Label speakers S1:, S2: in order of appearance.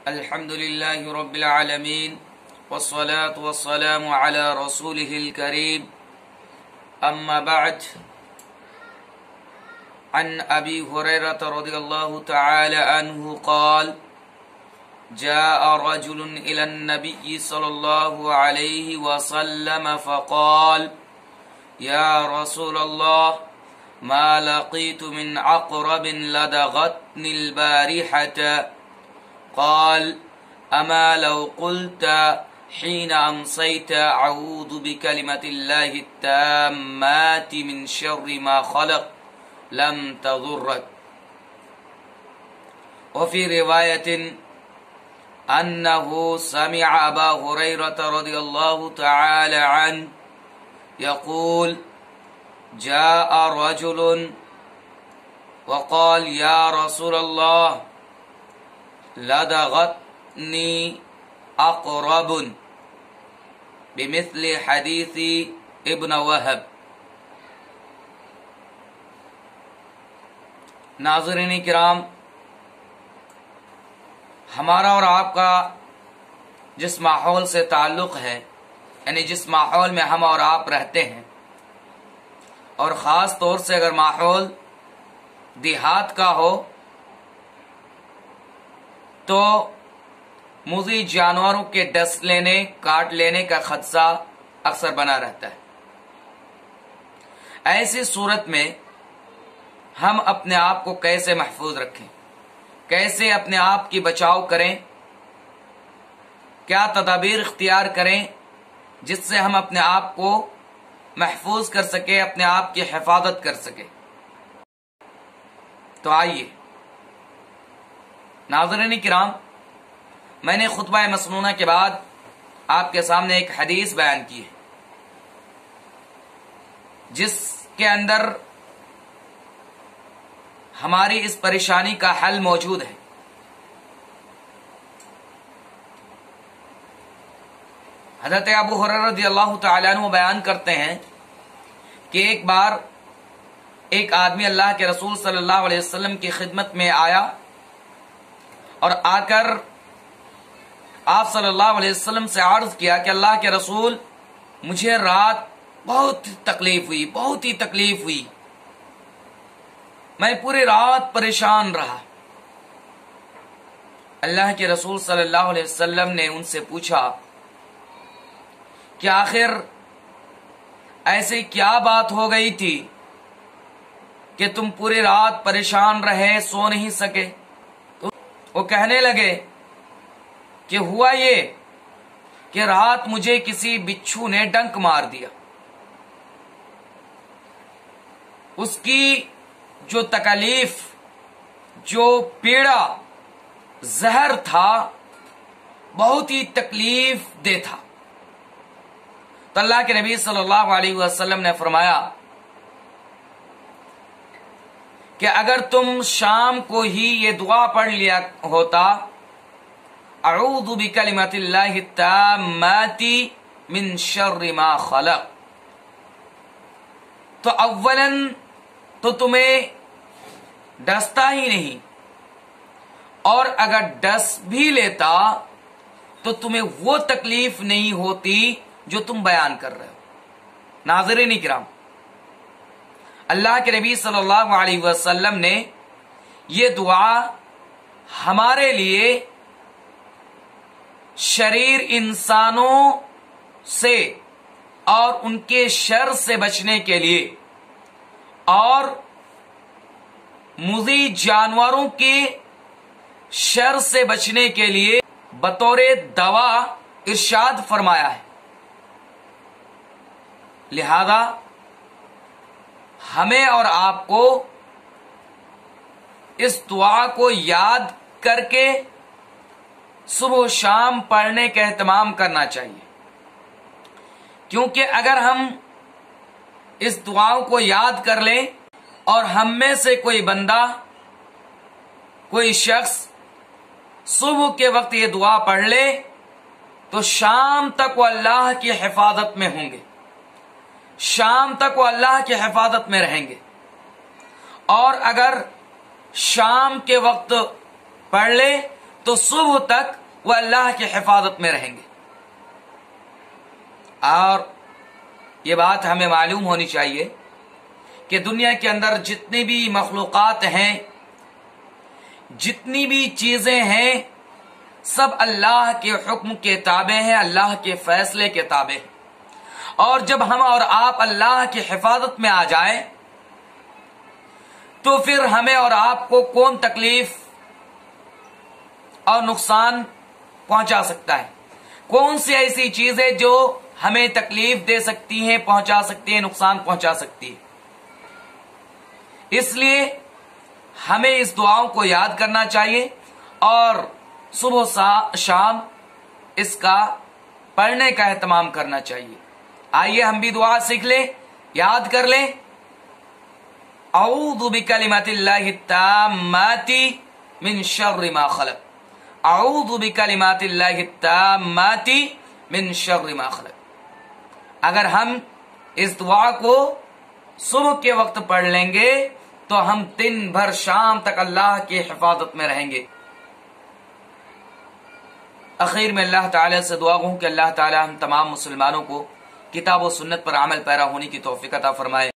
S1: الحمد لله رب العالمين والصلاة والسلام على رسوله الكريم أما بعد عن أبي هريرة رضي الله تعالى عنه قال جاء رجل إلى النبي صلى الله عليه وسلم فقال يا رسول الله ما لقيت من عقرب لدغتني البارحة قال أما لو قلت حين أمسيت أعوذ بكلمة الله التامات من شر ما خلق لم تضرك. وفي رواية أنه سمع أبا هريرة رضي الله تعالى عنه يقول جاء رجل وقال يا رسول الله لدغتني عقرب بمثل حديث ابن وهب. ناظرین کرام، ہمارا اور آپ کا جس ماحول سے تعلق ہے، یعنی جس ماحول میں ہم اور آپ رہتے ہیں، اور خاص طور سے اگر ماحول دیہات کا ہو تو موذی جانوروں کے ڈس لینے، کاٹ لینے کا خدشہ اکثر بنا رہتا ہے. ایسی صورت میں ہم اپنے آپ کو کیسے محفوظ رکھیں، کیسے اپنے آپ کی بچاؤ کریں، کیا تدابیر اختیار کریں جس سے ہم اپنے آپ کو محفوظ کر سکیں، اپنے آپ کی حفاظت کر سکیں. تو آئیے ناظرین کرام، میں نے خطبہ مسنونہ کے بعد آپ کے سامنے ایک حدیث بیان کی ہے جس کے اندر ہماری اس پریشانی کا حل موجود ہے. حضرت ابو ہریرہ رضی اللہ تعالیٰ عنہ بیان کرتے ہیں کہ ایک بار ایک آدمی اللہ کے رسول صلی اللہ علیہ وسلم کی خدمت میں آیا اور آ کر آپ صلی اللہ علیہ وسلم سے عرض کیا کہ اللہ کے رسول، مجھے رات بہت ہی تکلیف ہوئی، میں پوری رات پریشان رہا. اللہ کے رسول صلی اللہ علیہ وسلم نے ان سے پوچھا کہ آخر ایسی کیا بات ہو گئی تھی کہ تم پوری رات پریشان رہے، سو نہیں سکے؟ تو وہ کہنے لگے کہ ہوا یہ کہ رات مجھے کسی بچھو نے ڈنک مار دیا، اس کی جو تکلیف، جو پیڑا، زہر تھا، بہت ہی تکلیف دہ تھا. تو اللہ کے نبی صلی اللہ علیہ وسلم نے فرمایا کہ اگر تم شام کو ہی یہ دعا پڑھ لیا ہوتا، اعوذ بکلمات اللہ التامات من شر ما خلق، تو اولاً تو تمہیں ڈستا ہی نہیں، اور اگر ڈس بھی لیتا تو تمہیں وہ تکلیف نہیں ہوتی جو تم بیان کر رہے ہو. ناظرین کرام، اللہ کے نبی صلی اللہ علیہ وسلم نے یہ دعا ہمارے لیے شریر انسانوں سے اور ان کے شر سے بچنے کے لیے اور موذی جانوروں کے شر سے بچنے کے لیے بطور دوا ارشاد فرمایا ہے. لہذا ہمیں اور آپ کو اس دعا کو یاد کر کے صبح و شام پڑھنے کا اہتمام کرنا چاہیے، کیونکہ اگر ہم اس دعاؤں کو یاد کر لیں اور ہم میں سے کوئی بندہ، کوئی شخص صبح کے وقت یہ دعا پڑھ لے تو شام تک وہ اللہ کی حفاظت میں ہوں گے، شام تک وہ اللہ کی حفاظت میں رہیں گے. اور اگر شام کے وقت پڑھ لے تو صبح تک وہ اللہ کی حفاظت میں رہیں گے. اور یہ بات ہمیں معلوم ہونی چاہیے کہ دنیا کے اندر جتنی بھی مخلوقات ہیں، جتنی بھی چیزیں ہیں، سب اللہ کے حکم کے تابع ہیں، اللہ کے فیصلے کے تابع ہیں. اور جب ہم اور آپ اللہ کی حفاظت میں آ جائیں تو پھر ہمیں اور آپ کو کون تکلیف اور نقصان پہنچا سکتا ہے؟ کون سی ایسی چیز ہے جو ہمیں تکلیف دے سکتی ہیں، پہنچا سکتی ہیں، نقصان پہنچا سکتی ہے؟ اس لیے ہمیں اس دعاؤں کو یاد کرنا چاہیے اور صبح شام اس کا پڑھنے کا اہتمام کرنا چاہیے. آئیے ہم بھی دعا سیکھ لیں، یاد کر لیں. اعوذ بکلمات اللہ التامات من شر ما خلق. اعوذ بکلمات اللہ التامات من شر ما خلق. اگر ہم اس دعا کو صبح کے وقت پڑھ لیں گے تو ہم دن بھر شام تک اللہ کی حفاظت میں رہیں گے. اخیر میں اللہ تعالی سے دعا ہوں کہ اللہ تعالی ہم تمام مسلمانوں کو کتاب و سنت پر عمل پیرا ہونے کی توفیق عطا فرمائے.